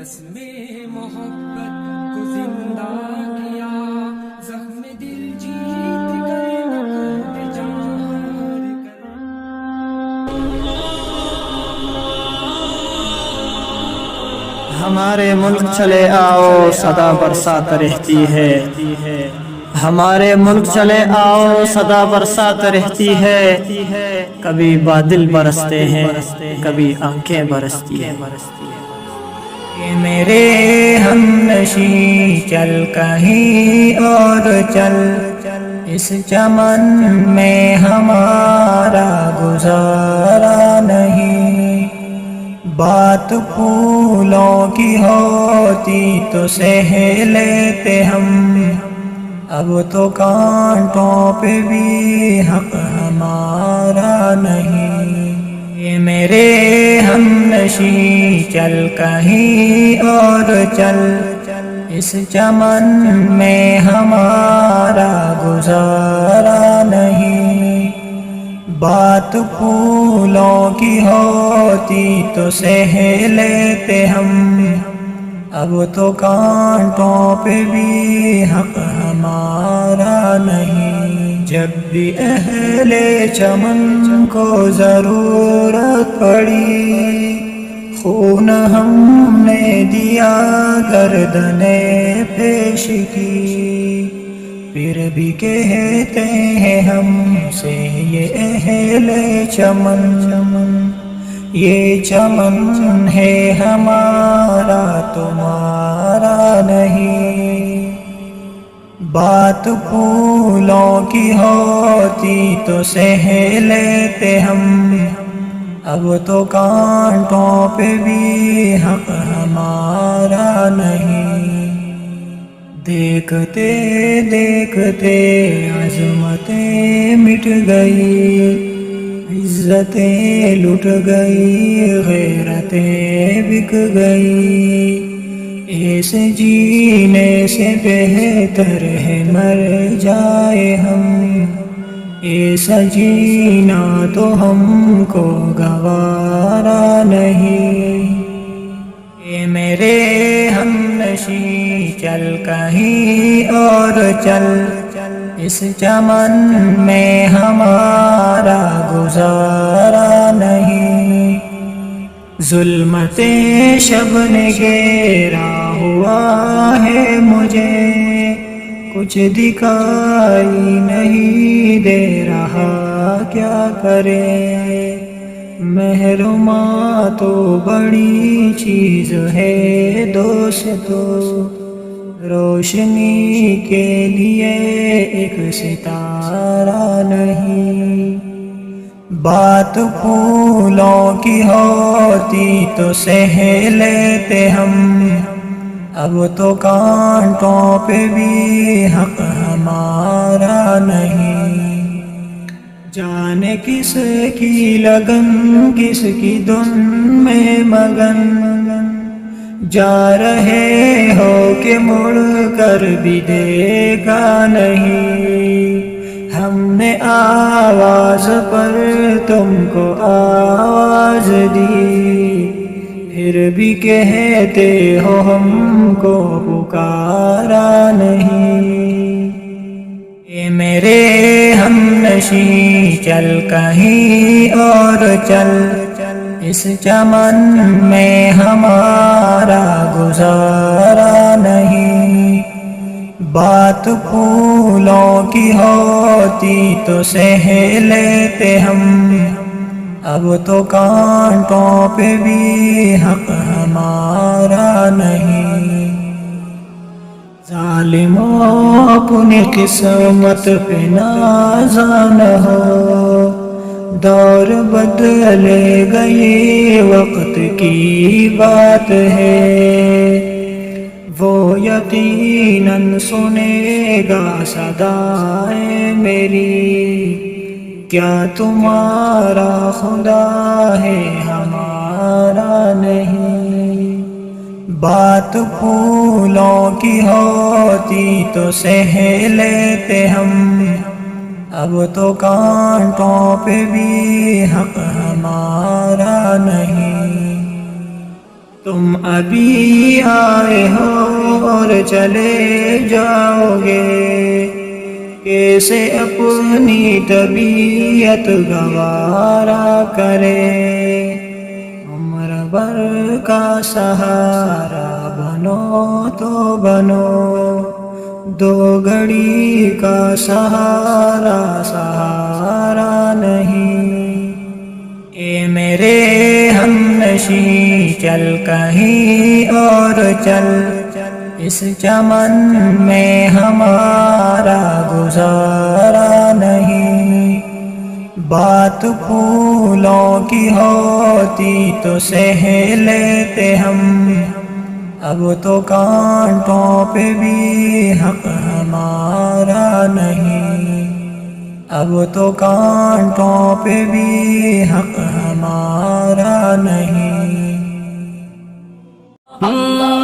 رسم محبت کو زندہ کیا، زخم دل جیت کر نقد جان کر۔ ہمارے ملک چلے آؤ صدا برسات رہتی ہے، ہمارے ملک چلے آؤ صدا برسات رہتی ہے، کبھی بادل برستے ہیں کبھی آنکھیں برستی ہیں۔ یہ میرے ہم نشیں چل کہیں اور چل، اس چمن میں ہمارا گزارا نہیں، بات پھولوں کی ہوتی تو سہ لیتے ہم، اب تو کانٹوں پہ بھی حق ہمارا نہیں۔ یہ میرے ہم نشیں چل کہیں اور چل، اس چمن میں ہمارا گزارا نہیں، بات پھولوں کی ہوتی تو سہ لیتے ہم، اب تو کانٹوں پہ بھی حق ہمارا نہیں۔ جب بھی اہل چمن کو ضرورت پڑی، خون ہم نے دیا گردن پیش کی، پھر بھی کہتے ہیں ہم سے یہ اہل چمن، یہ چمن ہے ہمارا تمہارا نہیں، بات پھولوں کی ہوتی تو سہ لیتے ہم، اب تو کانٹوں پہ بھی حق ہمارا نہیں۔ دیکھتے دیکھتے عظمتیں مٹ گئی، عزتیں لٹ گئی، غیرتیں بک گئی، ایسے جینے سے بہتر ہے مر جائے ہم، ایسا جینا تو ہم کو گوارا نہیں۔ اے میرے ہم نشیں چل کہیں اور چل، اس چمن میں ہمارا گزارا نہیں، ظلمت شب نے گھیرا ہوا ہے مجھے، کچھ دکھائی نہیں دے رہا کیا کرے، محروماں تو بڑی چیز ہے دوستو، روشنی کے لیے ایک ستارہ نہیں، بات پھولوں کی ہوتی تو سہ لیتے ہم، اب تو کانٹوں پہ بھی حق ہمارا نہیں۔ جانے کس کی لگن کس کی دھن میں مگن، جا رہے ہو کہ مڑ کر بھی دیکھا نہیں، ہم نے آواز پر تم کو آواز دی، پھر بھی کہتے ہو ہم کو پکارا نہیں۔ اے میرے ہم نشیں چل کہیں اور چل، اس چمن میں ہمارا گزارا نہیں، بات پھولوں کی ہوتی تو سہ لیتے ہم، اب تو کانٹوں پہ بھی حق ہمارا نہیں۔ ظالموں اپنی قسمت پہ نازاں نہ ہو، دور بدلے گئے وقت کی بات ہے، وہ یقیناً سنے گا صدائے میری، کیا تمہارا خدا ہے ہمارا نہیں، بات پھولوں کی ہوتی تو سہ لیتے ہم، اب تو کانٹوں پہ بھی حق ہمارا نہیں۔ تم ابھی آئے ہو اور چلے جاؤ گے، کیسے اپنی طبیعت گوارا کرے، عمر بھر کا سہارا بنو تو بنو، دو گھڑی کا سہارا سہارا نہیں۔ اے میرے ہم نشیں چل کہیں اور چل، اس چمن میں ہمارا گزارا نہیں، بات پھولوں کی ہوتی تو سہ لیتے ہم، اب تو کانٹوں پہ بھی حق ہمارا نہیں، اب تو کانٹوں پہ بھی حق ہمارا نہیں۔ اللہ